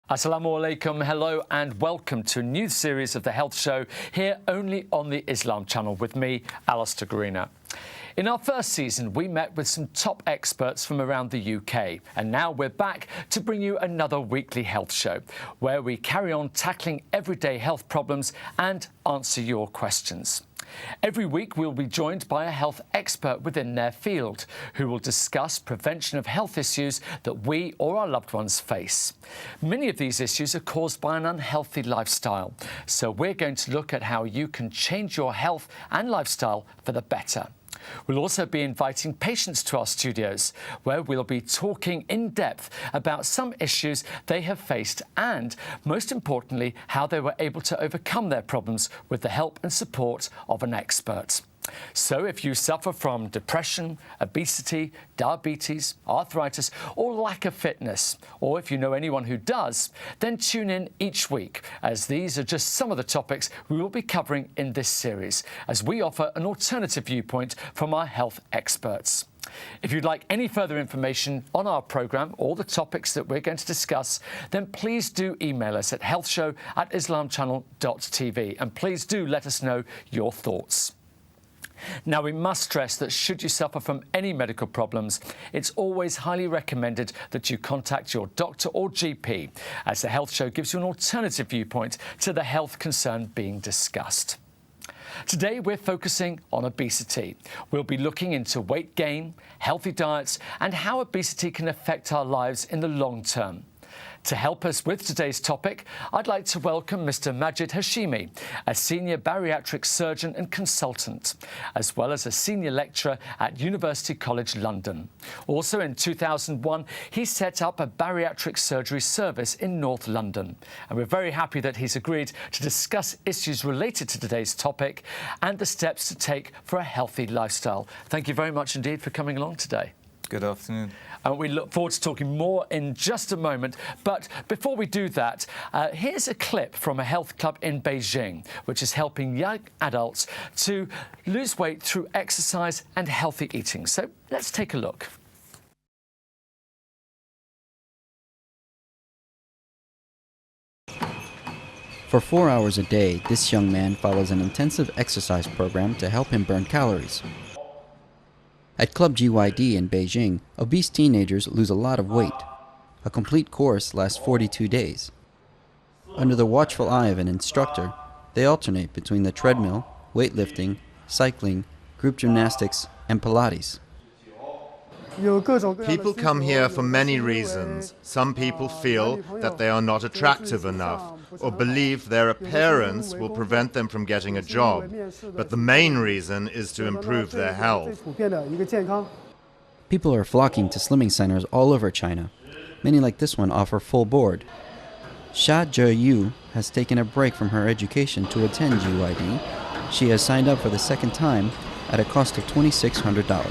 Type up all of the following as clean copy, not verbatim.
Assalamu alaikum, hello and welcome to a new series of The Health Show here only on the Islam channel with me, Alistair Garina. In our first season, we met with some top experts from around the UK, and now we're back to bring you another weekly health show where we carry on tackling everyday health problems and answer your questions. Every week we'll be joined by a health expert within their field who will discuss prevention of health issues that we or our loved ones face. Many of these issues are caused by an unhealthy lifestyle, so we're going to look at how you can change your health and lifestyle for the better. We'll also be inviting patients to our studios, where we'll be talking in depth about some issues they have faced and, most importantly, how they were able to overcome their problems with the help and support of an expert. So if you suffer from depression, obesity, diabetes, arthritis, or lack of fitness, or if you know anyone who does, then tune in each week, as these are just some of the topics we will be covering in this series, as we offer an alternative viewpoint from our health experts. If you'd like any further information on our programme or the topics that we're going to discuss, then please do email us at healthshow@islamchannel.tv, and please do let us know your thoughts. Now, we must stress that should you suffer from any medical problems, it's always highly recommended that you contact your doctor or GP, as the Health Show gives you an alternative viewpoint to the health concern being discussed. Today, we're focusing on obesity. We'll be looking into weight gain, healthy diets, and how obesity can affect our lives in the long term. To help us with today's topic, I'd like to welcome Mr. Majid Hashimi, a senior bariatric surgeon and consultant, as well as a senior lecturer at University College London. Also in 2001, he set up a bariatric surgery service in North London. And we're very happy that he's agreed to discuss issues related to today's topic and the steps to take for a healthy lifestyle. Thank you very much indeed for coming along today. Good afternoon. We look forward to talking more in just a moment. But before we do that, here's a clip from a health club in Beijing, which is helping young adults to lose weight through exercise and healthy eating. So let's take a look. For 4 hours a day, this young man follows an intensive exercise program to help him burn calories. At Club GYD in Beijing, obese teenagers lose a lot of weight. A complete course lasts 42 days. Under the watchful eye of an instructor, they alternate between the treadmill, weightlifting, cycling, group gymnastics, and Pilates. People come here for many reasons. Some people feel that they are not attractive enough or believe their appearance will prevent them from getting a job. But the main reason is to improve their health. People are flocking to slimming centers all over China. Many like this one offer full board. Xia Zheyu has taken a break from her education to attend GYD. She has signed up for the second time at a cost of $2,600.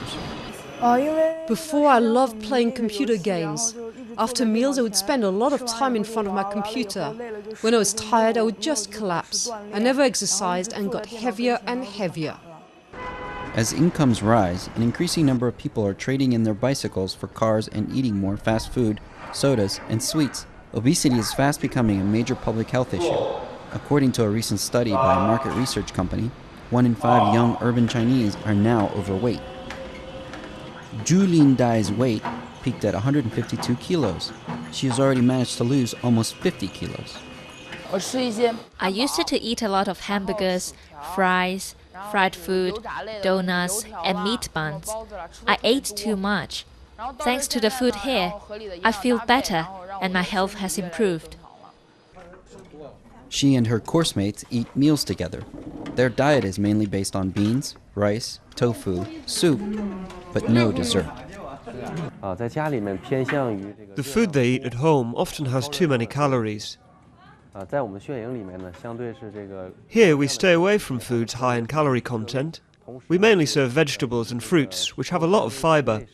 Before, I loved playing computer games. After meals, I would spend a lot of time in front of my computer. When I was tired, I would just collapse. I never exercised and got heavier and heavier. As incomes rise, an increasing number of people are trading in their bicycles for cars and eating more fast food, sodas, and sweets. Obesity is fast becoming a major public health issue. According to a recent study by a market research company, 1 in 5 young urban Chinese are now overweight. Zhu Lindai's weight peaked at 152 kilos. She has already managed to lose almost 50 kilos. I used to eat a lot of hamburgers, fries, fried food, donuts, and meat buns. I ate too much. Thanks to the food here, I feel better and my health has improved. She and her course mates eat meals together. Their diet is mainly based on beans, rice, tofu, soup, but no dessert. The food they eat at home often has too many calories. Here we stay away from foods high in calorie content. We mainly serve vegetables and fruits, which have a lot of fiber.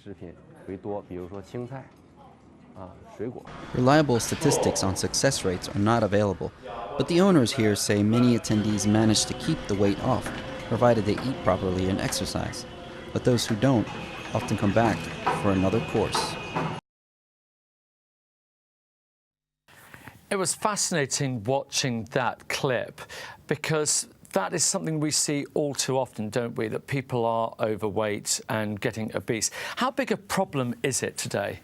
Reliable statistics on success rates are not available, but the owners here say many attendees manage to keep the weight off, provided they eat properly and exercise. But those who don't often come back for another course. It was fascinating watching that clip because that is something we see all too often, don't we? That people are overweight and getting obese. How big a problem is it today?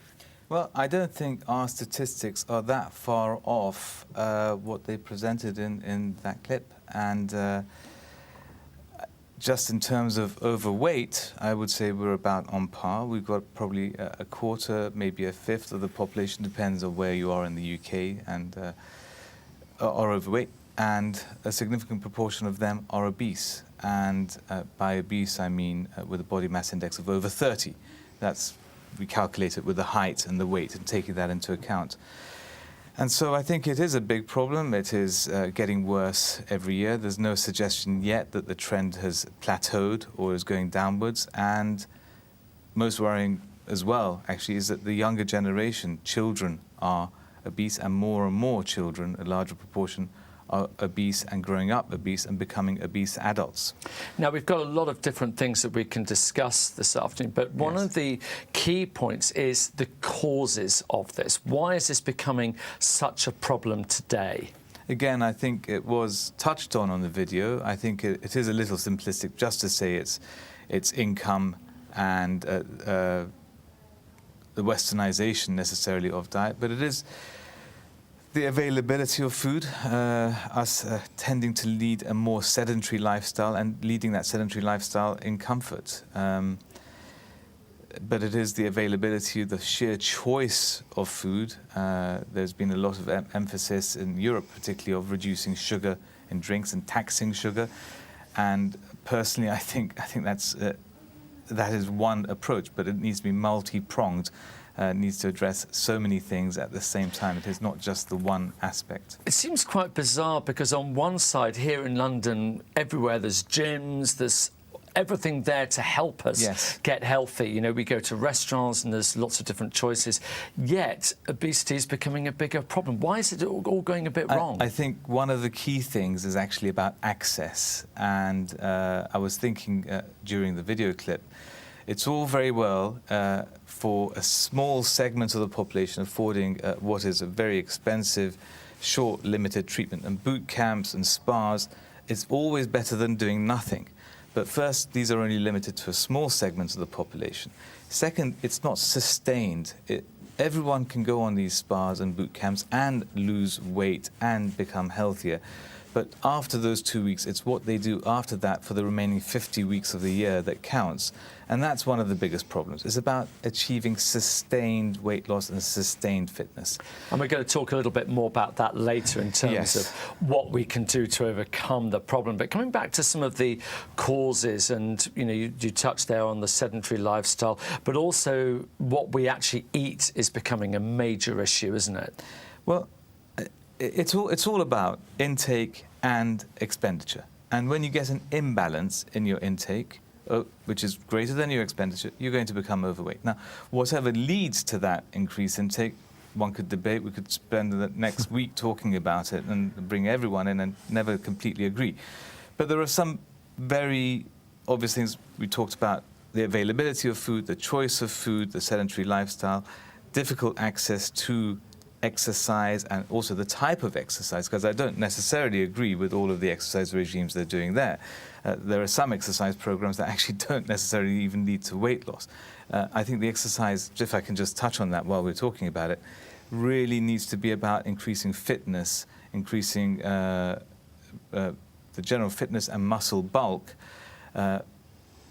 Well, I don't think our statistics are that far off what they presented in that clip. And just in terms of overweight, I would say we're about on par. We've got probably a quarter, maybe a fifth of the population, depends on where you are in the UK, and are overweight. And a significant proportion of them are obese. And by obese, I mean with a body mass index of over 30. We calculate it with the height and the weight and taking that into account. And so I think it is a big problem. It is getting worse every year. There's no suggestion yet that the trend has plateaued or is going downwards. And most worrying as well, actually, is that the younger generation, children, are obese, and more children, a larger proportion, are obese and growing up obese and becoming obese adults. Now, we've got a lot of different things that we can discuss this afternoon, but one of the key points is the causes of this. Why is this becoming such a problem today? Again, I think it was touched on the video. I think it is a little simplistic just to say it's income and the westernization necessarily of diet, but it is the availability of food, us tending to lead a more sedentary lifestyle and leading that sedentary lifestyle in comfort. But it is the availability, the sheer choice of food. There's been a lot of emphasis in Europe, particularly, of reducing sugar in drinks and taxing sugar. And personally, I think that is one approach, but it needs to be multi-pronged. Needs to address so many things at the same time. It is not just the one aspect. It seems quite bizarre because on one side here in London, everywhere there's gyms, there's everything there to help us get healthy. You know, we go to restaurants and there's lots of different choices. Yet obesity is becoming a bigger problem. Why is it all going a bit wrong? I think one of the key things is actually about access. And I was thinking during the video clip, it's all very well for a small segment of the population affording what is a very expensive, short, limited treatment. And boot camps and spas is always better than doing nothing. But first, these are only limited to a small segment of the population. Second, it's not sustained. Everyone can go on these spas and boot camps and lose weight and become healthier. But after those 2 weeks, it's what they do after that for the remaining 50 weeks of the year that counts. And that's one of the biggest problems. It's about achieving sustained weight loss and sustained fitness. And we're going to talk a little bit more about that later in terms of what we can do to overcome the problem. But coming back to some of the causes, and you touched there on the sedentary lifestyle, but also what we actually eat is becoming a major issue, isn't it? Well, it's all about intake and expenditure. And when you get an imbalance in your intake, which is greater than your expenditure, you're going to become overweight. Now, whatever leads to that increased intake, one could debate. We could spend the next week talking about it and bring everyone in and never completely agree. But there are some very obvious things we talked about: the availability of food, the choice of food, the sedentary lifestyle, difficult access to exercise, and also the type of exercise, because I don't necessarily agree with all of the exercise regimes they're doing there. There are some exercise programs that actually don't necessarily even lead to weight loss. I think the exercise, if I can just touch on that while we're talking about it, really needs to be about increasing fitness, increasing the general fitness and muscle bulk,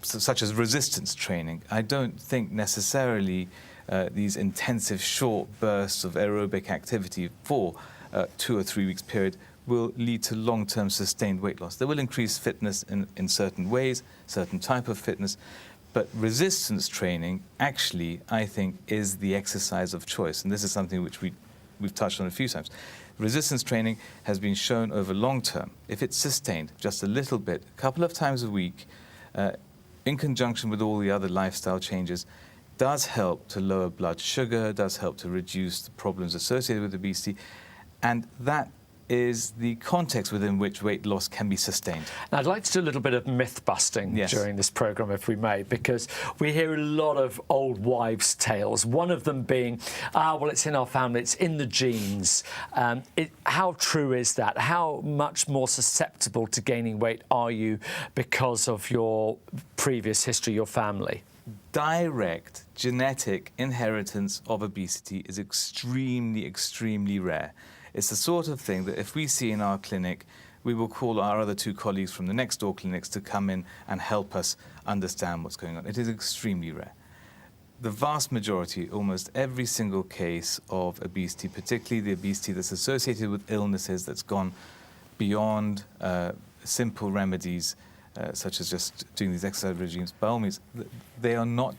such as resistance training. I don't think necessarily these intensive short bursts of aerobic activity for 2 or 3 weeks period will lead to long-term sustained weight loss. They will increase fitness in certain ways, certain type of fitness, but resistance training actually, I think, is the exercise of choice. And this is something which we've touched on a few times. Resistance training has been shown over long term, if it's sustained just a little bit, a couple of times a week, in conjunction with all the other lifestyle changes, does help to lower blood sugar, does help to reduce the problems associated with obesity, and that is the context within which weight loss can be sustained. Now, I'd like to do a little bit of myth busting during this programme, if we may, because we hear a lot of old wives' tales. One of them being, well, it's in our family, it's in the genes. How true is that? How much more susceptible to gaining weight are you because of your previous history, your family? Direct genetic inheritance of obesity is extremely, extremely rare. It's the sort of thing that if we see in our clinic, we will call our other two colleagues from the next door clinics to come in and help us understand what's going on. It is extremely rare. The vast majority, almost every single case of obesity, particularly the obesity that's associated with illnesses that's gone beyond simple remedies, such as just doing these exercise regimes, by all means, they are not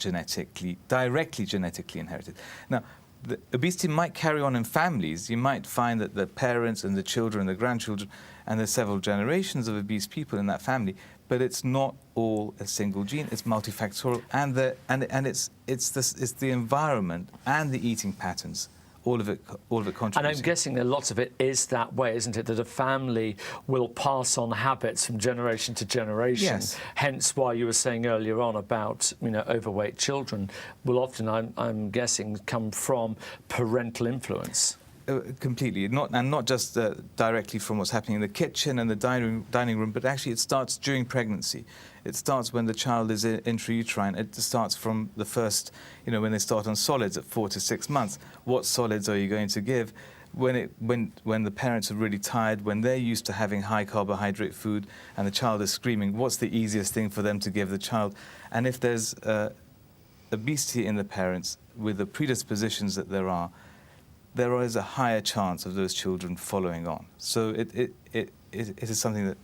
directly genetically inherited. Now, the obesity might carry on in families. You might find that the parents and the children and the grandchildren, and there's several generations of obese people in that family, but it's not all a single gene. It's multifactorial, and it's the environment and the eating patterns. All of it contributes. And I'm guessing that lots of it is that way, isn't it? That a family will pass on habits from generation to generation. Yes. Hence why you were saying earlier on about, overweight children will often, I'm guessing, come from parental influence. Completely, not just directly from what's happening in the kitchen and the dining room, but actually it starts during pregnancy. It starts when the child is intrauterine. It starts from the first, when they start on solids at 4 to 6 months. What solids are you going to give? When the parents are really tired, when they're used to having high carbohydrate food and the child is screaming, what's the easiest thing for them to give the child? And if there's obesity in the parents with the predispositions that there is a higher chance of those children following on. So it is something that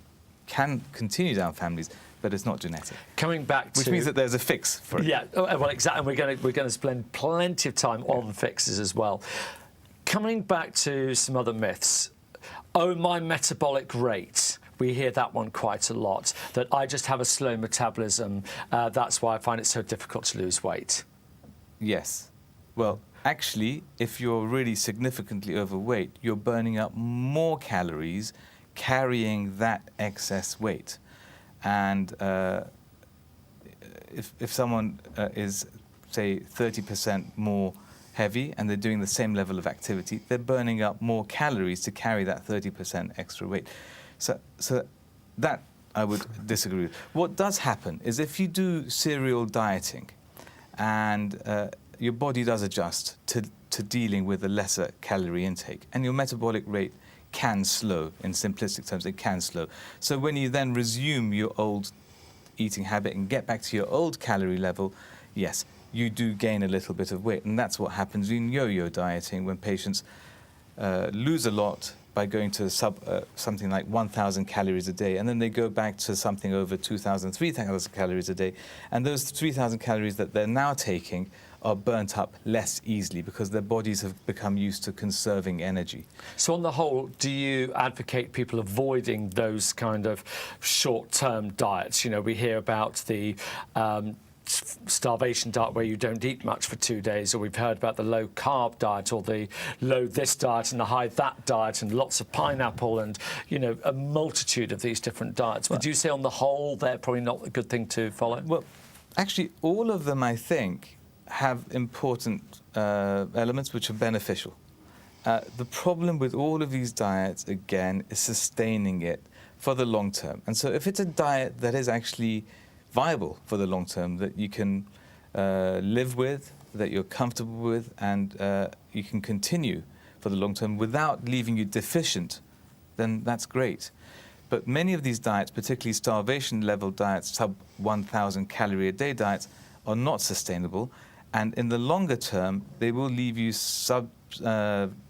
can continue down families, but it's not genetic. Coming back to... Which means that there's a fix for it. Yeah, well, exactly. And we're going to spend plenty of time on fixes as well. Coming back to some other myths. Oh, my metabolic rate. We hear that one quite a lot, that I just have a slow metabolism. That's why I find it so difficult to lose weight. Yes. Well, actually, if you're really significantly overweight, you're burning up more calories carrying that excess weight. And if someone is, say, 30% more heavy and they're doing the same level of activity, they're burning up more calories to carry that 30% extra weight. So that I would disagree with. What does happen is if you do serial dieting and your body does adjust to dealing with a lesser calorie intake, and your metabolic rate can slow. In simplistic terms, it can slow. So when you then resume your old eating habit and get back to your old calorie level, yes, you do gain a little bit of weight. And that's what happens in yo-yo dieting, when patients lose a lot by going to something like 1,000 calories a day, and then they go back to something over 2,000, 3,000 calories a day. And those 3,000 calories that they're now taking are burnt up less easily because their bodies have become used to conserving energy. So on the whole, do you advocate people avoiding those kind of short-term diets? We hear about the starvation diet where you don't eat much for 2 days, or we've heard about the low-carb diet or the low this diet and the high that diet and lots of pineapple and, a multitude of these different diets. Would you say on the whole they're probably not a good thing to follow? Well, actually, all of them, I think, have important elements which are beneficial. The problem with all of these diets, again, is sustaining it for the long term. And so if it's a diet that is actually viable for the long term, that you can live with, that you're comfortable with, and you can continue for the long term without leaving you deficient, then that's great. But many of these diets, particularly starvation level diets, sub 1,000 calorie a day diets, are not sustainable. And in the longer term, they will leave you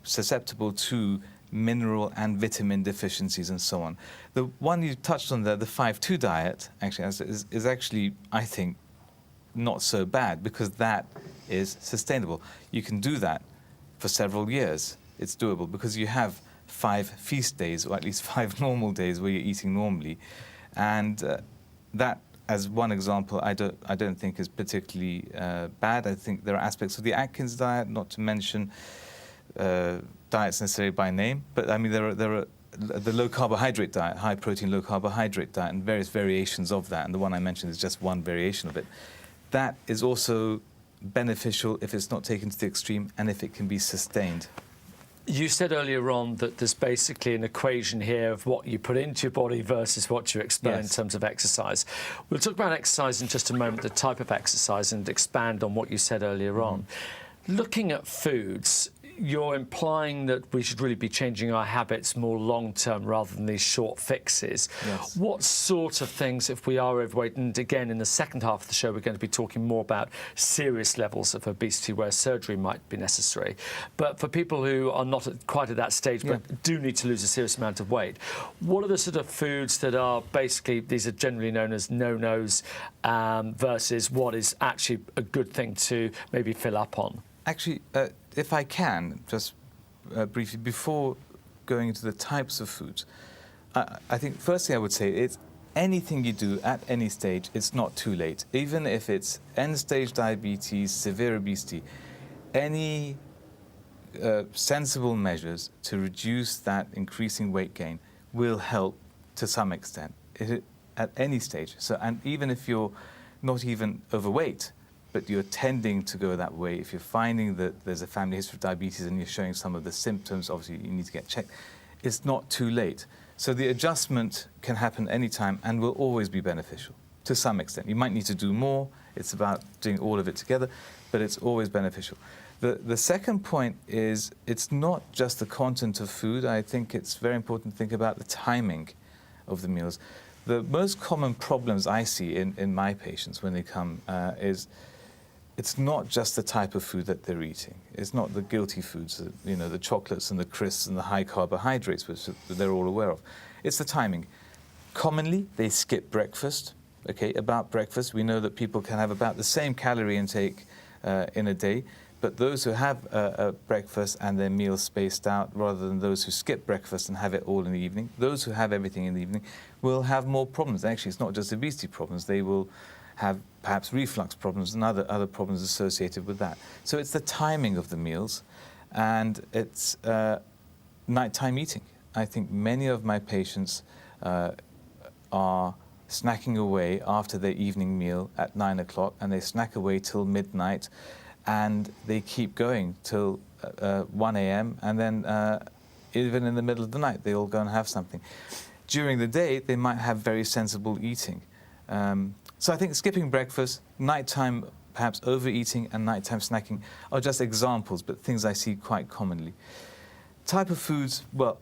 susceptible to mineral and vitamin deficiencies and so on. The one you touched on there, the 5-2 diet, actually is actually, I think, not so bad because that is sustainable. You can do that for several years. It's doable because you have 5 feast days, or at least 5 normal days where you're eating normally. And that, as one example, I don't think is particularly bad. I think there are aspects of the Atkins diet, not to mention diets necessarily by name, but I mean there are the low carbohydrate diet, high protein, low carbohydrate diet, and various variations of that, and the one I mentioned is just one variation of it, that is also beneficial if it's not taken to the extreme and if it can be sustained. You said earlier on that there's basically an equation here of what you put into your body versus what you expel in terms of exercise. We'll talk about exercise in just a moment, the type of exercise, and expand on what you said earlier on. Looking at foods, you're implying that we should really be changing our habits more long-term rather than these short fixes. Yes. What sort of things, if we are overweight, and again, in the second half of the show, we're going to be talking more about serious levels of obesity where surgery might be necessary. But for people who are not quite at that stage but do need to lose a serious amount of weight, what are the sort of foods that are basically, these are generally known as no-nos, versus what is actually a good thing to maybe fill up on? Actually, if I can, just briefly, before going into the types of foods, I think first thing I would say is anything you do at any stage, it's not too late. Even if it's end-stage diabetes, severe obesity, any sensible measures to reduce that increasing weight gain will help to some extent at any stage. So, and even if you're not even overweight, but you're tending to go that way, if you're finding that there's a family history of diabetes and you're showing some of the symptoms, obviously you need to get checked, it's not too late. So the adjustment can happen anytime and will always be beneficial to some extent. You might need to do more, it's about doing all of it together, but it's always beneficial. The second point is it's not just the content of food. I think it's very important to think about the timing of the meals. The most common problems I see in my patients when they come is it's not just the type of food that they're eating. It's not the guilty foods, you know, the chocolates and the crisps and the high carbohydrates, which they're all aware of. It's the timing. Commonly, they skip breakfast. Okay, about breakfast, we know that people can have about the same calorie intake in a day, but those who have a breakfast and their meals spaced out, rather than those who skip breakfast and have it all in the evening, those who have everything in the evening will have more problems. Actually, it's not just obesity problems. They will have perhaps reflux problems and other problems associated with that. So it's the timing of the meals, and it's nighttime eating. I think many of my patients are snacking away after their evening meal at 9 o'clock, and they snack away till midnight, and they keep going till 1 a.m., and then even in the middle of the night, they all go and have something. During the day, they might have very sensible eating. So I think skipping breakfast, nighttime perhaps overeating and nighttime snacking are just examples, but things I see quite commonly. Type of foods, well,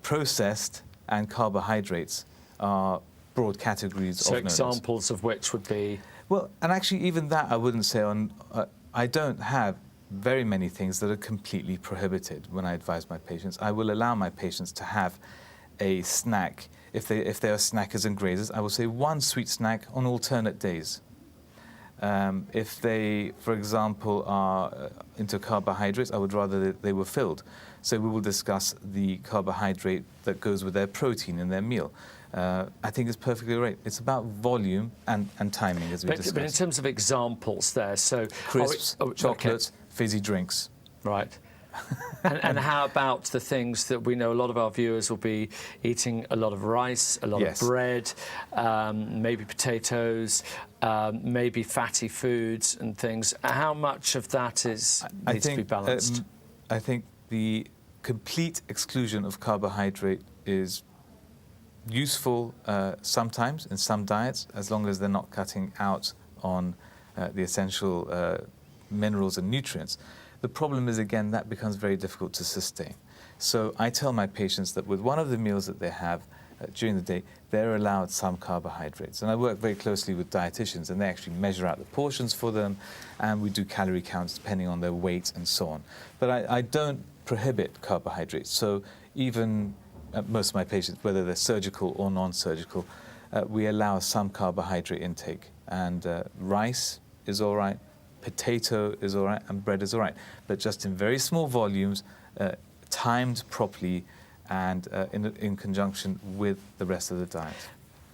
processed and carbohydrates are broad categories of no-nos. So examples of which would be? Well, and actually even that I wouldn't say on, I don't have very many things that are completely prohibited when I advise my patients. I will allow my patients to have a snack. If they are snackers and grazers, I will say one sweet snack on alternate days. If they, for example, are into carbohydrates, I would rather that they were filled. So we will discuss the carbohydrate that goes with their protein in their meal. I think it's perfectly right. It's about volume and timing, as we discussed. But in terms of examples there, so... Crisps, chocolates, fizzy drinks. Right. and how about the things that we know a lot of our viewers will be eating a lot of rice, a lot of bread, maybe potatoes, maybe fatty foods and things. How much of that needs to be balanced? I think the complete exclusion of carbohydrate is useful sometimes in some diets, as long as they're not cutting out on the essential minerals and nutrients. The problem is, again, that becomes very difficult to sustain. So I tell my patients that with one of the meals that they have during the day, they're allowed some carbohydrates. And I work very closely with dietitians, and they actually measure out the portions for them, and we do calorie counts depending on their weight and so on. But I don't prohibit carbohydrates. So even most of my patients, whether they're surgical or non-surgical, we allow some carbohydrate intake. And rice is all right. Potato is all right, and bread is all right, but just in very small volumes, timed properly, and in conjunction with the rest of the diet.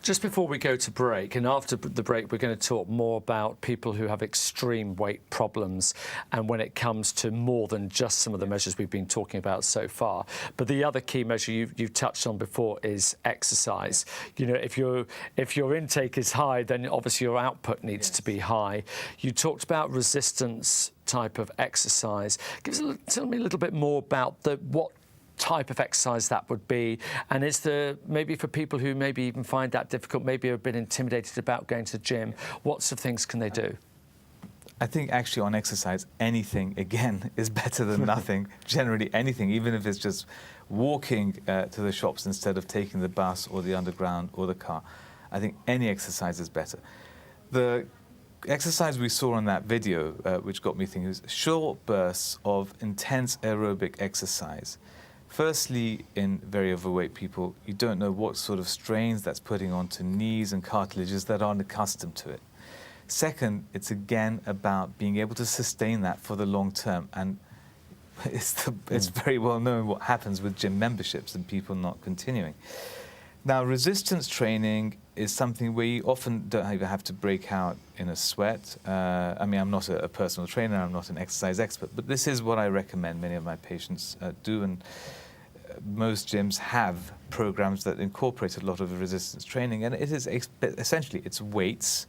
Just before we go to break, and after the break, we're going to talk more about people who have extreme weight problems and when it comes to more than just some of the measures we've been talking about so far. But the other key measure you've touched on before is exercise. You know, if your intake is high, then obviously your output needs to be high. You talked about resistance type of exercise. Tell me a little bit more about what type of exercise that would be, and is there, maybe for people who maybe even find that difficult, maybe have been intimidated about going to the gym, what sort of things can they do? I think actually on exercise, anything, again, is better than nothing. Generally anything, even if it's just walking to the shops instead of taking the bus or the underground or the car. I think any exercise is better. The exercise we saw on that video, which got me thinking, is short bursts of intense aerobic exercise. Firstly, in very overweight people, you don't know what sort of strains that's putting onto knees and cartilages that aren't accustomed to it. Second, it's again about being able to sustain that for the long term. And it's very well known what happens with gym memberships and people not continuing. Now, resistance training is something where you often don't even have to break out in a sweat. I mean, I'm not a personal trainer, I'm not an exercise expert, but this is what I recommend many of my patients do, and most gyms have programs that incorporate a lot of resistance training, and it is essentially, it's weights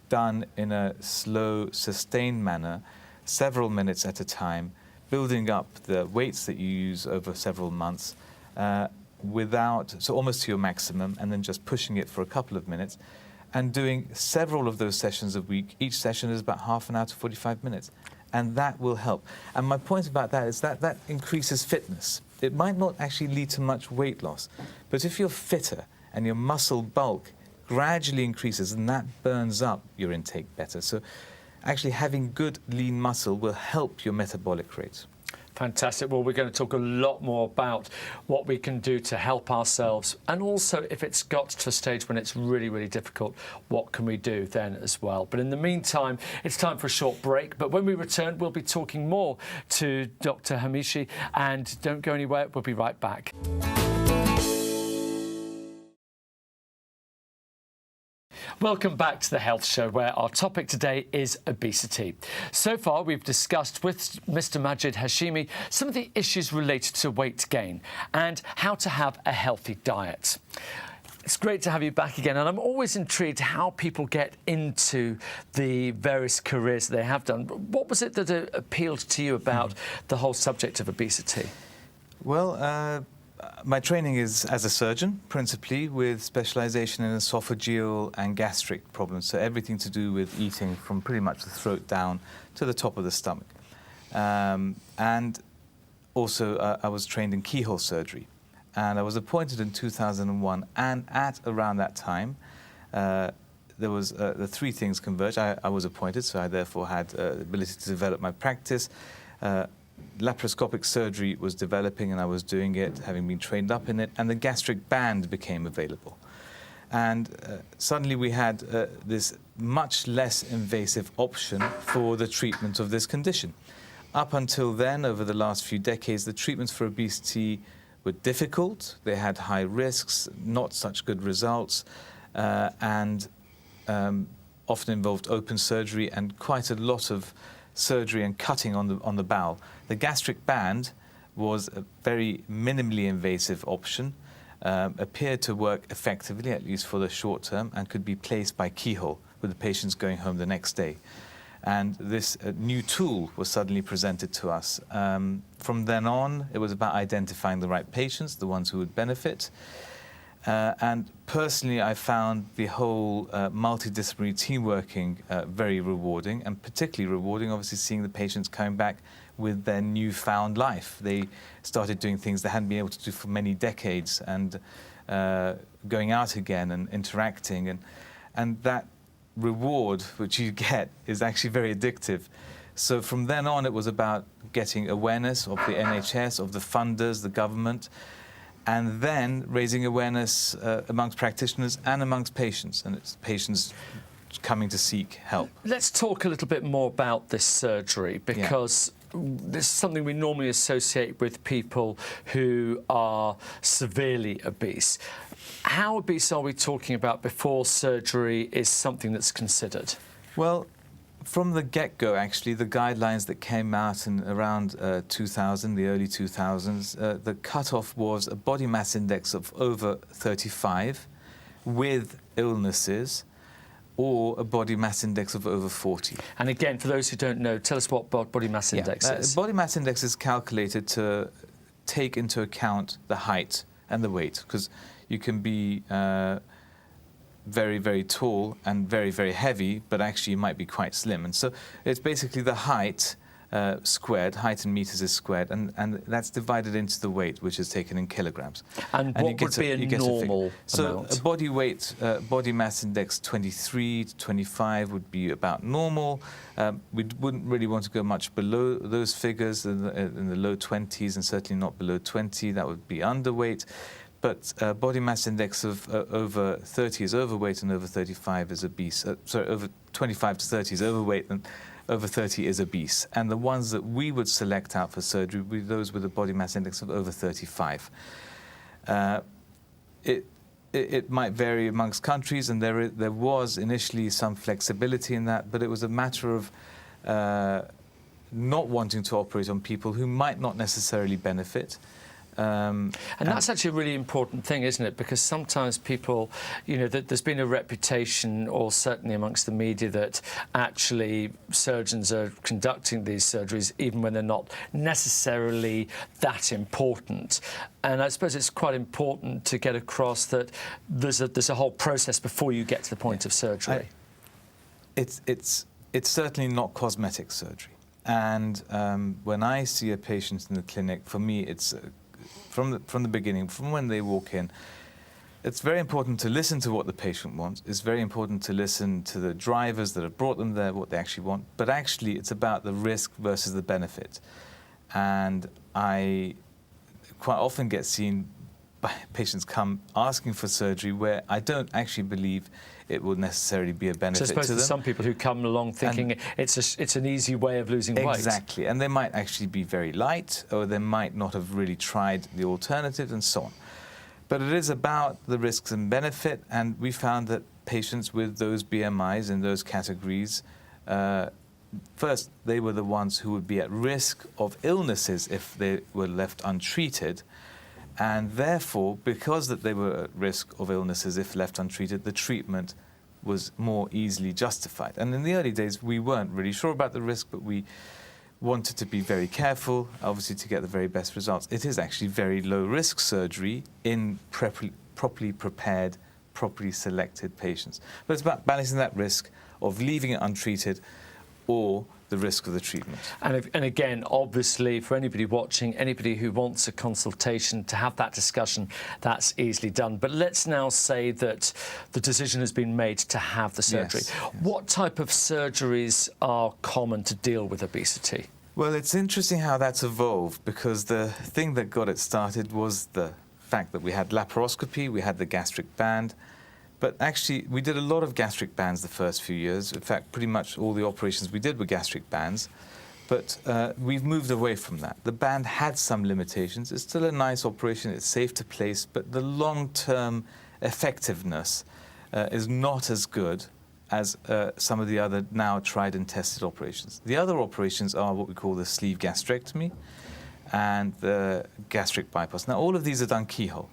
done in a slow, sustained manner, several minutes at a time, building up the weights that you use over several months, so almost to your maximum, and then just pushing it for a couple of minutes, and doing several of those sessions a week. Each session is about half an hour to 45 minutes, and that will help. And my point about that is that that increases fitness. It might not actually lead to much weight loss, but if you're fitter and your muscle bulk gradually increases, and that burns up your intake better. So actually having good lean muscle will help your metabolic rate. Fantastic. Well, we're going to talk a lot more about what we can do to help ourselves, and also if it's got to a stage when it's really, really difficult, what can we do then as well. But in the meantime, it's time for a short break. But when we return, we'll be talking more to Dr. Hamishi, and don't go anywhere. We'll be right back. Welcome back to The Health Show, where our topic today is obesity. So far, we've discussed with Mr. Majid Hashimi some of the issues related to weight gain and how to have a healthy diet. It's great to have you back again, and I'm always intrigued how people get into the various careers they have done. What was it that appealed to you about the whole subject of obesity? Well, my training is as a surgeon, principally, with specialization in esophageal and gastric problems, so everything to do with eating from pretty much the throat down to the top of the stomach. And also, I was trained in keyhole surgery, and I was appointed in 2001, and at around that time, there was the three things converged. I was appointed, so I therefore had the ability to develop my practice. Laparoscopic surgery was developing, and I was doing it, having been trained up in it, and the gastric band became available. And suddenly we had this much less invasive option for the treatment of this condition. Up until then, over the last few decades, the treatments for obesity were difficult. They had high risks, not such good results, and often involved open surgery and quite a lot of surgery and cutting on the bowel. The gastric band was a very minimally invasive option, appeared to work effectively, at least for the short term, and could be placed by keyhole with the patients going home the next day. And this new tool was suddenly presented to us. From then on, it was about identifying the right patients, the ones who would benefit. And personally, I found the whole multidisciplinary team working very rewarding, and particularly rewarding, obviously, seeing the patients coming back with their newfound life. They started doing things they hadn't been able to do for many decades, and going out again and interacting. And that reward which you get is actually very addictive. So from then on, it was about getting awareness of the NHS, of the funders, the government, and then raising awareness amongst practitioners and amongst patients, and it's patients coming to seek help. Let's talk a little bit more about this surgery, because this is something we normally associate with people who are severely obese. How obese are we talking about before surgery is something that's considered? Well, from the get-go, actually, the guidelines that came out in around 2000, the early 2000s, the cutoff was a body mass index of over 35 with illnesses, or a body mass index of over 40. And again, for those who don't know, tell us what body mass index is. Body mass index is calculated to take into account the height and the weight, because you can be very, very tall and very, very heavy, but actually you might be quite slim. And so it's basically the height squared, height in meters is squared, and that's divided into the weight, which is taken in kilograms. And what would be a normal amount? So a body weight, body mass index 23 to 25 would be about normal. We wouldn't really want to go much below those figures, in the low 20s, and certainly not below 20. That would be underweight. But body mass index of over 30 is overweight, and over 35 is obese. Over 25 to 30 is overweight, and over 30 is obese. And the ones that we would select out for surgery would be those with a body mass index of over 35. It might vary amongst countries, and there was initially some flexibility in that, but it was a matter of not wanting to operate on people who might not necessarily benefit. And that's actually a really important thing, isn't it? Because sometimes people, you know, there's been a reputation, or certainly amongst the media, that actually surgeons are conducting these surgeries even when they're not necessarily that important. And I suppose it's quite important to get across that there's a whole process before you get to the point of surgery. It's certainly not cosmetic surgery. And when I see a patient in the clinic, for me, it's from the beginning, from when they walk in, it's very important to listen to what the patient wants. It's very important to listen to the drivers that have brought them there, what they actually want. But actually, it's about the risk versus the benefit. And I quite often get seen by patients come asking for surgery where I don't actually believe it will necessarily be a benefit to them. So I suppose there's some people who come along thinking it's an easy way of losing weight. Exactly, and they might actually be very light, or they might not have really tried the alternatives, and so on. But it is about the risks and benefit, and we found that patients with those BMIs in those categories, first, they were the ones who would be at risk of illnesses if they were left untreated. And therefore, because that they were at risk of illnesses if left untreated, the treatment was more easily justified. And in the early days, we weren't really sure about the risk, but we wanted to be very careful, obviously, to get the very best results. It is actually very low-risk surgery in properly prepared, properly selected patients. But it's about balancing that risk of leaving it untreated or the risk of the treatment. And again, obviously, for anybody watching, anybody who wants a consultation to have that discussion, that's easily done. But let's now say that the decision has been made to have the surgery. Yes. What type of surgeries are common to deal with obesity? Well, it's interesting how that's evolved, because the thing that got it started was the fact that we had laparoscopy, we had the gastric band. But actually, we did a lot of gastric bands the first few years. In fact, pretty much all the operations we did were gastric bands. But we've moved away from that. The band had some limitations. It's still a nice operation. It's safe to place. But the long-term effectiveness is not as good as some of the other now tried and tested operations. The other operations are what we call the sleeve gastrectomy and the gastric bypass. Now, all of these are done keyhole.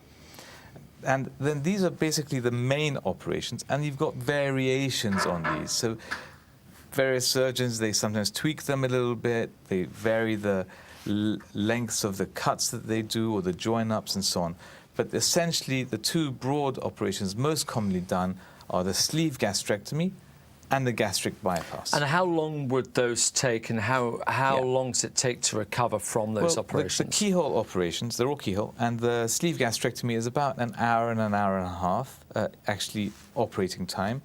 And then these are basically the main operations, and you've got variations on these. So various surgeons, they sometimes tweak them a little bit. They vary the lengths of the cuts that they do, or the join-ups and so on. But essentially, the two broad operations most commonly done are the sleeve gastrectomy and the gastric bypass. And how long would those take, and how long does it take to recover from those operations? The keyhole operations, they're all keyhole, and the sleeve gastrectomy is about an hour and a half, actually operating time,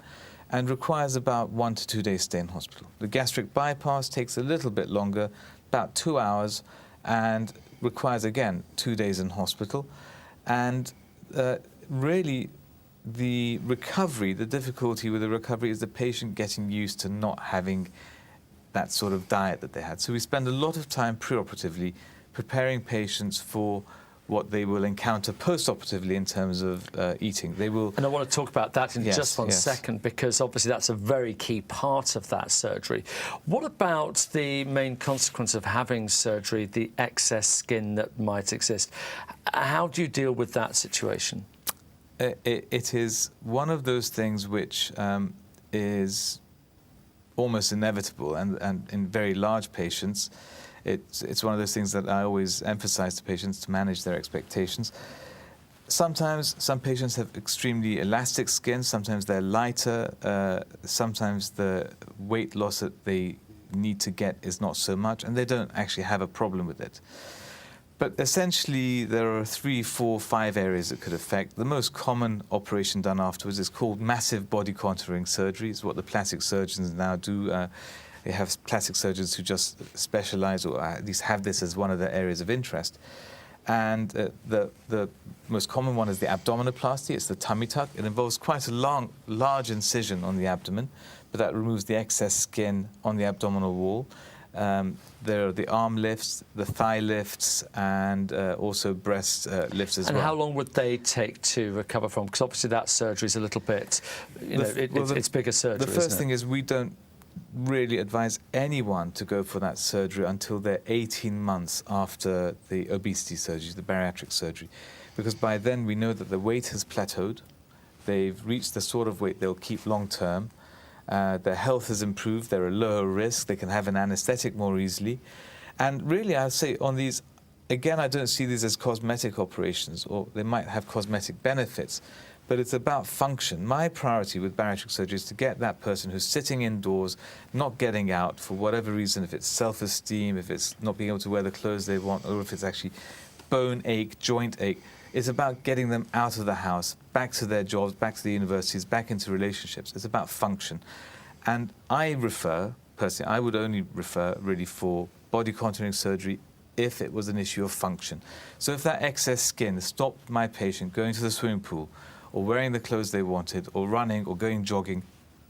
and requires about 1 to 2 days stay in hospital. The gastric bypass takes a little bit longer, about 2 hours, and requires, again, 2 days in hospital. And really, the recovery, the difficulty with the recovery is the patient getting used to not having that sort of diet that they had. So we spend a lot of time preoperatively preparing patients for what they will encounter postoperatively in terms of eating. They will. And I want to talk about that in just one yes. second, because obviously that's a very key part of that surgery. What about the main consequence of having surgery, the excess skin that might exist? How do you deal with that situation? It is one of those things which is almost inevitable, and in very large patients, it's one of those things that I always emphasize to patients to manage their expectations. Sometimes some patients have extremely elastic skin, sometimes they're lighter, sometimes the weight loss that they need to get is not so much, and they don't actually have a problem with it. But essentially, there are 3, 4, 5 areas it could affect. The most common operation done afterwards is called massive body contouring surgery. It's what the plastic surgeons now do. They have plastic surgeons who just specialize, or at least have this as one of their areas of interest. And the most common one is the abdominoplasty. It's the tummy tuck. It involves quite a large incision on the abdomen, but that removes the excess skin on the abdominal wall. There are the arm lifts, the thigh lifts, and also breast lifts as well. And how long would they take to recover from? Because obviously that surgery is a little bit, it's bigger surgery. The first thing is we don't really advise anyone to go for that surgery until they're 18 months after the obesity surgery, the bariatric surgery, because by then we know that the weight has plateaued, they've reached the sort of weight they'll keep long term, their health has improved, they're a lower risk, they can have an anesthetic more easily. And really, I'd say on these, again, I don't see these as cosmetic operations, or they might have cosmetic benefits, but it's about function. My priority with bariatric surgery is to get that person who's sitting indoors, not getting out for whatever reason, if it's self-esteem, if it's not being able to wear the clothes they want, or if it's actually bone ache, joint ache. It's about getting them out of the house, back to their jobs, back to the universities, back into relationships. It's about function. And I refer, personally, I would only refer really for body contouring surgery if it was an issue of function. So if that excess skin stopped my patient going to the swimming pool, or wearing the clothes they wanted, or running, or going jogging,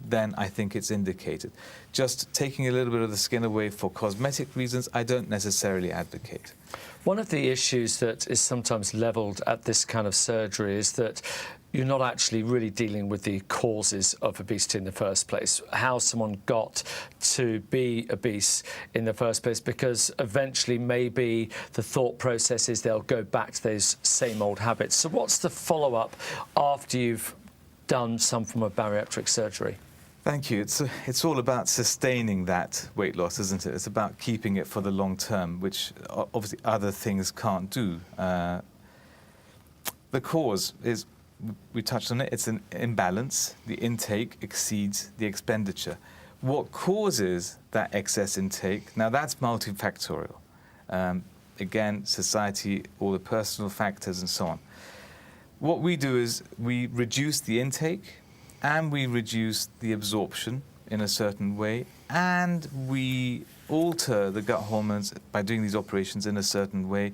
then I think it's indicated. Just taking a little bit of the skin away for cosmetic reasons, I don't necessarily advocate. One of the issues that is sometimes levelled at this kind of surgery is that you're not actually really dealing with the causes of obesity in the first place, how someone got to be obese in the first place, because eventually maybe the thought process is they'll go back to those same old habits. So what's the follow-up after you've done some form of bariatric surgery? Thank you. It's all about sustaining that weight loss, isn't it? It's about keeping it for the long term, which obviously other things can't do. The cause is, we touched on it, it's an imbalance. The intake exceeds the expenditure. What causes that excess intake? Now that's multifactorial. Again, society, all the personal factors and so on. What we do is we reduce the intake and we reduce the absorption in a certain way, and we alter the gut hormones by doing these operations in a certain way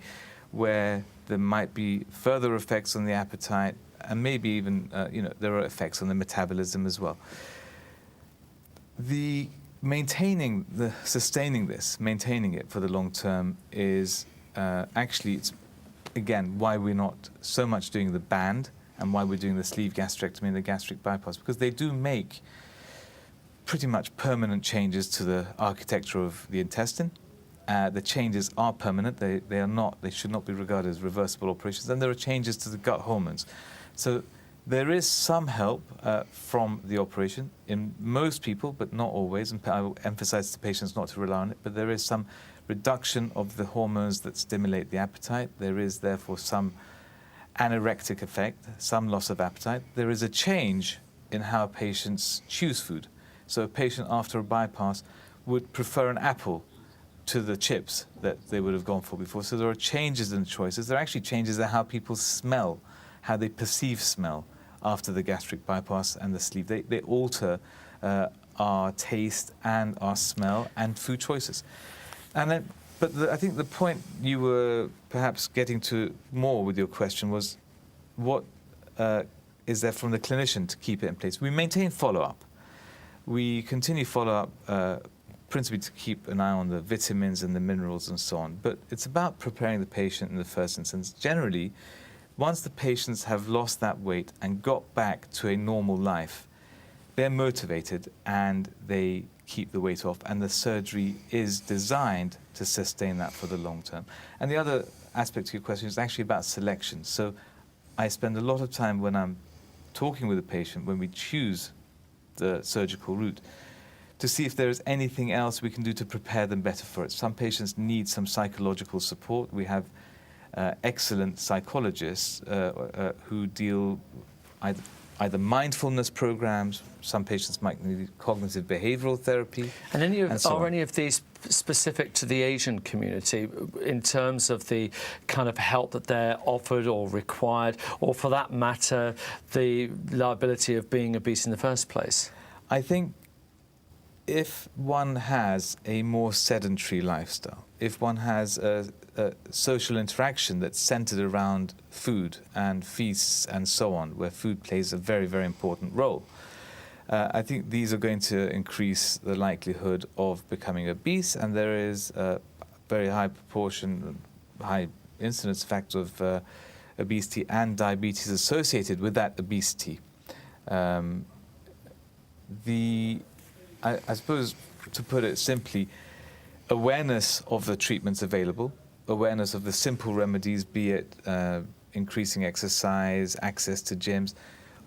where there might be further effects on the appetite, and maybe even, there are effects on the metabolism as well. Maintaining it for the long term is actually, it's again why we're not so much doing the band and why we're doing the sleeve gastrectomy and the gastric bypass, because they do make pretty much permanent changes to the architecture of the intestine. The changes are permanent. They should not be regarded as reversible operations. And there are changes to the gut hormones. So there is some help from the operation in most people, but not always. And I will emphasize to patients not to rely on it. But there is some reduction of the hormones that stimulate the appetite. There is therefore some anorectic effect, some loss of appetite. There is a change in how patients choose food. So a patient after a bypass would prefer an apple to the chips that they would have gone for before. So there are changes in the choices. There are actually changes in how people smell, how they perceive smell after the gastric bypass and the sleeve. They alter our taste and our smell and food choices. And then, I think the point you were perhaps getting to more with your question was, what is there from the clinician to keep it in place? We maintain follow-up. We continue follow-up principally to keep an eye on the vitamins and the minerals and so on. But it's about preparing the patient in the first instance. Generally, once the patients have lost that weight and got back to a normal life, they're motivated and they keep the weight off, and the surgery is designed to sustain that for the long term. And the other aspect to your question is actually about selection. So I spend a lot of time when I'm talking with a patient, when we choose the surgical route, to see if there is anything else we can do to prepare them better for it. Some patients need some psychological support. We have excellent psychologists who deal either mindfulness programs. Some patients might need cognitive behavioral therapy. And so are any of these specific to the Asian community in terms of the kind of help that they're offered or required, or for that matter, the liability of being obese in the first place? I think if one has a more sedentary lifestyle, if one has a social interaction that's centered around food and feasts and so on, where food plays a very, very important role, I think these are going to increase the likelihood of becoming obese, and there is a very high proportion, high incidence factor of obesity and diabetes associated with that obesity. I suppose, to put it simply, awareness of the treatments available, awareness of the simple remedies, be it increasing exercise, access to gyms,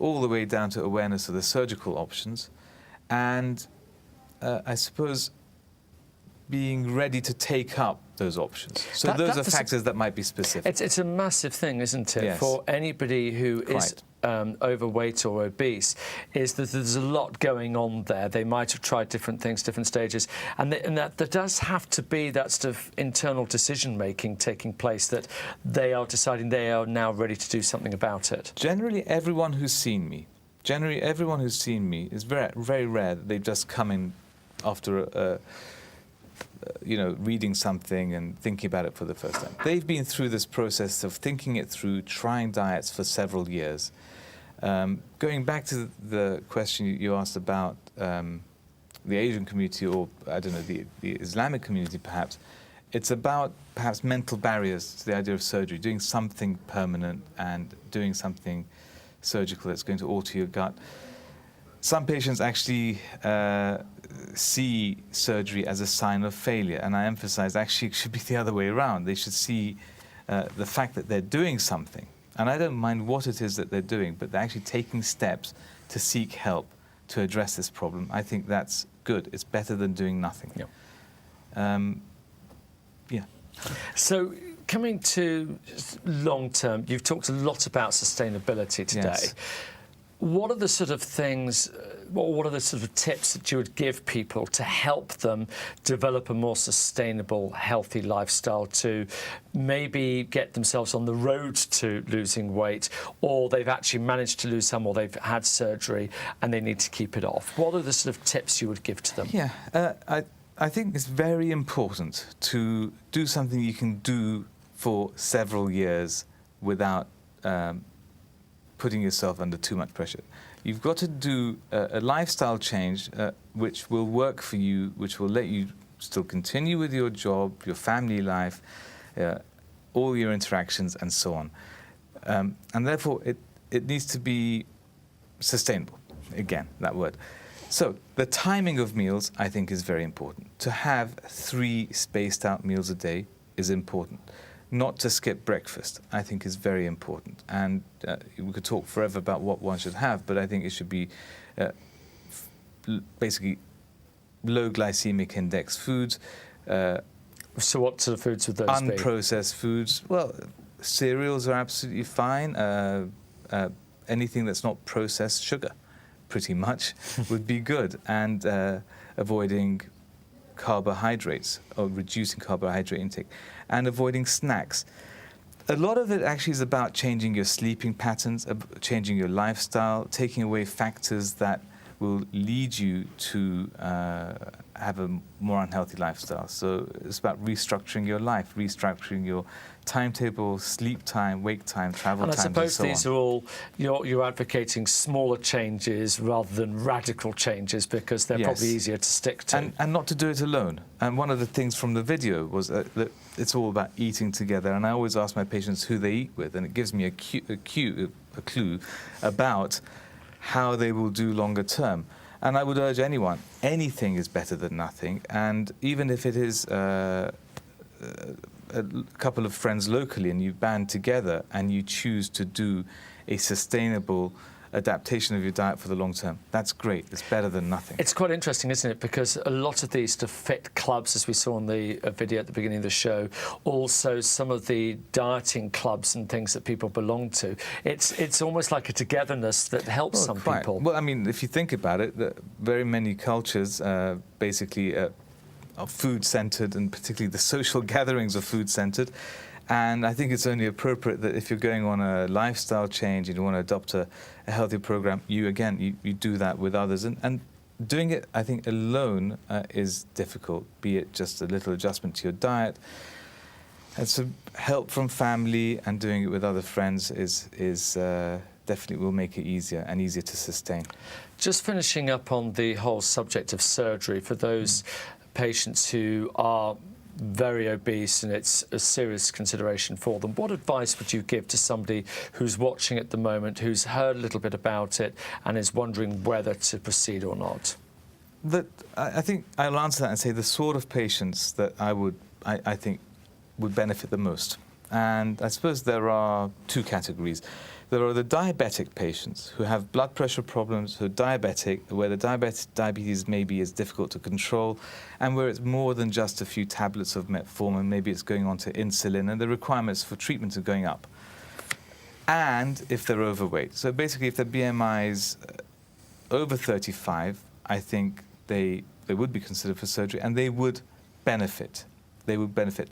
all the way down to awareness of the surgical options, and I suppose being ready to take up those options. So those are factors that might be specific. It's a massive thing, isn't it, Yes. for anybody who is overweight or obese, is that there's a lot going on there. They might have tried different things, different stages, and that there does have to be that sort of internal decision-making taking place, that they are deciding they are now ready to do something about it. Generally, everyone who's seen me is very, very rare that they've just come in after reading something and thinking about it for the first time. They've been through this process of thinking it through, trying diets for several years. Going back to the question you asked about the Asian community, or I don't know, the Islamic community perhaps, it's about perhaps mental barriers to the idea of surgery, doing something permanent and doing something surgical that's going to alter your gut. Some patients actually see surgery as a sign of failure, and I emphasize actually it should be the other way around. They should see the fact that they're doing something, and I don't mind what it is that they're doing, but they're actually taking steps to seek help to address this problem. I think that's good. It's better than doing nothing. Yeah. So coming to long term, you've talked a lot about sustainability today. Yes. What are the sort of things, what are the sort of tips that you would give people to help them develop a more sustainable, healthy lifestyle, to maybe get themselves on the road to losing weight, or they've actually managed to lose some, or they've had surgery and they need to keep it off? What are the sort of tips you would give to them? Yeah, I think it's very important to do something you can do for several years without putting yourself under too much pressure. You've got to do a lifestyle change which will work for you, which will let you still continue with your job, your family life, all your interactions, and so on. And therefore, it needs to be sustainable. Again, that word. So the timing of meals, I think, is very important. To have 3 spaced out meals a day is important. Not to skip breakfast, I think, is very important. And we could talk forever about what one should have, but I think it should be basically low glycemic index foods. So what sort of foods would those be? Unprocessed foods. Well, cereals are absolutely fine. Anything that's not processed sugar, pretty much, would be good. And avoiding carbohydrates, or reducing carbohydrate intake, and avoiding snacks. A lot of it actually is about changing your sleeping patterns, changing your lifestyle, taking away factors that will lead you to have a more unhealthy lifestyle. So it's about restructuring your life, restructuring your timetable, sleep time, wake time, travel and times, I suppose and so these on. are all, you're advocating smaller changes rather than radical changes because they're probably easier to stick to. And not to do it alone. And one of the things from the video was that it's all about eating together. And I always ask my patients who they eat with, and it gives me a clue about how they will do longer term. And I would urge anyone, anything is better than nothing. And even if it is a couple of friends locally and you band together and you choose to do a sustainable adaptation of your diet for the long term, that's great. It's better than nothing. It's quite interesting, isn't it? Because a lot of these to fit clubs, as we saw in the video at the beginning of the show, also some of the dieting clubs and things that people belong to, it's almost like a togetherness that helps some people. Well, I mean, if you think about it, very many cultures basically are food-centered, and particularly the social gatherings are food-centered. And I think it's only appropriate that if you're going on a lifestyle change and you want to adopt a healthy program, you do that with others. And doing it, I think, alone is difficult, be it just a little adjustment to your diet. And so help from family and doing it with other friends is definitely will make it easier and easier to sustain. Just finishing up on the whole subject of surgery, for those patients who are very obese and it's a serious consideration for them, what advice would you give to somebody who's watching at the moment, who's heard a little bit about it and is wondering whether to proceed or not? I think I'll answer that and say the sort of patients that I think would benefit the most. And I suppose there are two categories. There are the diabetic patients who have blood pressure problems, who are diabetic, where the diabetes maybe is difficult to control, and where it's more than just a few tablets of metformin, maybe it's going on to insulin, and the requirements for treatment are going up. And if they're overweight. So basically, if their BMI is over 35, I think they would be considered for surgery, and they would benefit. They would benefit.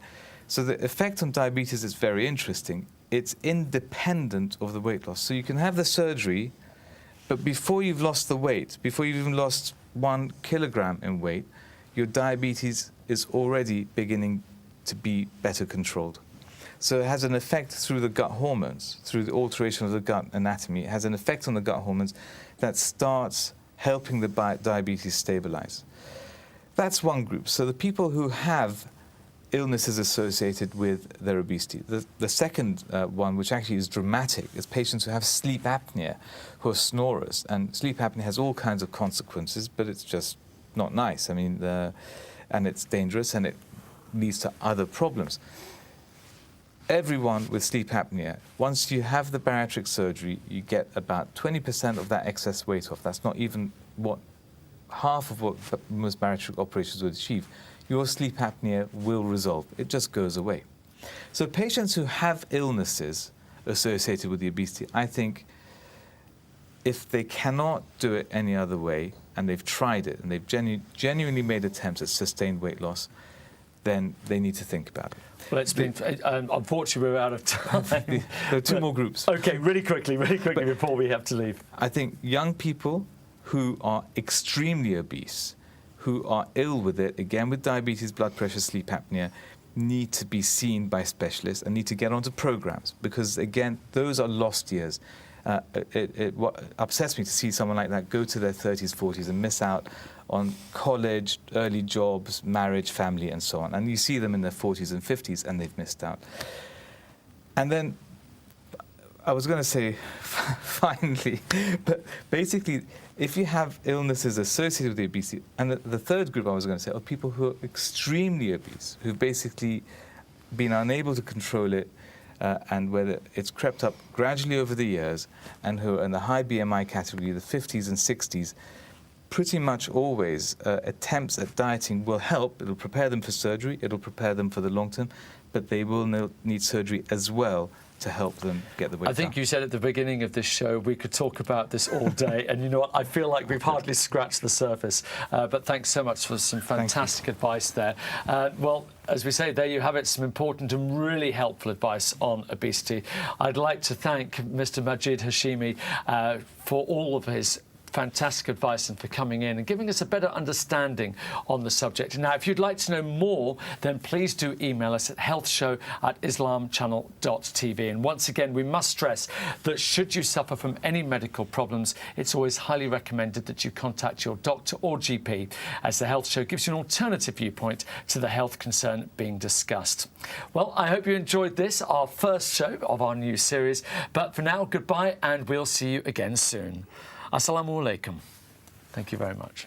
So the effect on diabetes is very interesting. It's independent of the weight loss. So you can have the surgery, but before you've lost the weight, before you've even lost 1 kilogram in weight, your diabetes is already beginning to be better controlled. So it has an effect through the gut hormones, through the alteration of the gut anatomy. It has an effect on the gut hormones that starts helping the diabetes stabilize. That's one group. So the people who have illnesses associated with their obesity. The second one, which actually is dramatic, is patients who have sleep apnea, who are snorers. And sleep apnea has all kinds of consequences, but it's just not nice. I mean, and it's dangerous, and it leads to other problems. Everyone with sleep apnea, once you have the bariatric surgery, you get about 20% of that excess weight off. That's not even half of what most bariatric operations would achieve. Your sleep apnea will resolve. It just goes away. So patients who have illnesses associated with the obesity, I think if they cannot do it any other way, and they've tried it, and they've genuinely made attempts at sustained weight loss, then they need to think about it. Well, it's been, unfortunately, we're out of time. There are two more groups. OK, really quickly before we have to leave. I think young people who are extremely obese, who are ill with it, again with diabetes, blood pressure, sleep apnea, need to be seen by specialists and need to get onto programs, because again, those are lost years. What upsets me to see someone like that go to their 30s, 40s and miss out on college, early jobs, marriage, family, and so on. And you see them in their 40s and 50s and they've missed out. And then I was going to say, finally, but basically, if you have illnesses associated with the obesity, and the third group I was going to say are people who are extremely obese, who've basically been unable to control it, and whether it's crept up gradually over the years, and who are in the high BMI category, the 50s and 60s, pretty much always attempts at dieting will help. It'll prepare them for surgery, it'll prepare them for the long term, but they will need surgery as well to help them get the weight down. I think you said at the beginning of this show we could talk about this all day, and you know what, I feel like we've hardly scratched the surface. But thanks so much for some fantastic advice there. Well, as we say, there you have it, some important and really helpful advice on obesity. I'd like to thank Mr. Majid Hashimi for all of his fantastic advice and for coming in and giving us a better understanding on the subject. Now, if you'd like to know more, then please do email us at healthshow@islamchannel.tv. And once again, we must stress that should you suffer from any medical problems, it's always highly recommended that you contact your doctor or GP, as the Health Show gives you an alternative viewpoint to the health concern being discussed. Well, I hope you enjoyed this, our first show of our new series. But for now, goodbye, and we'll see you again soon. Assalamu alaikum. Thank you very much.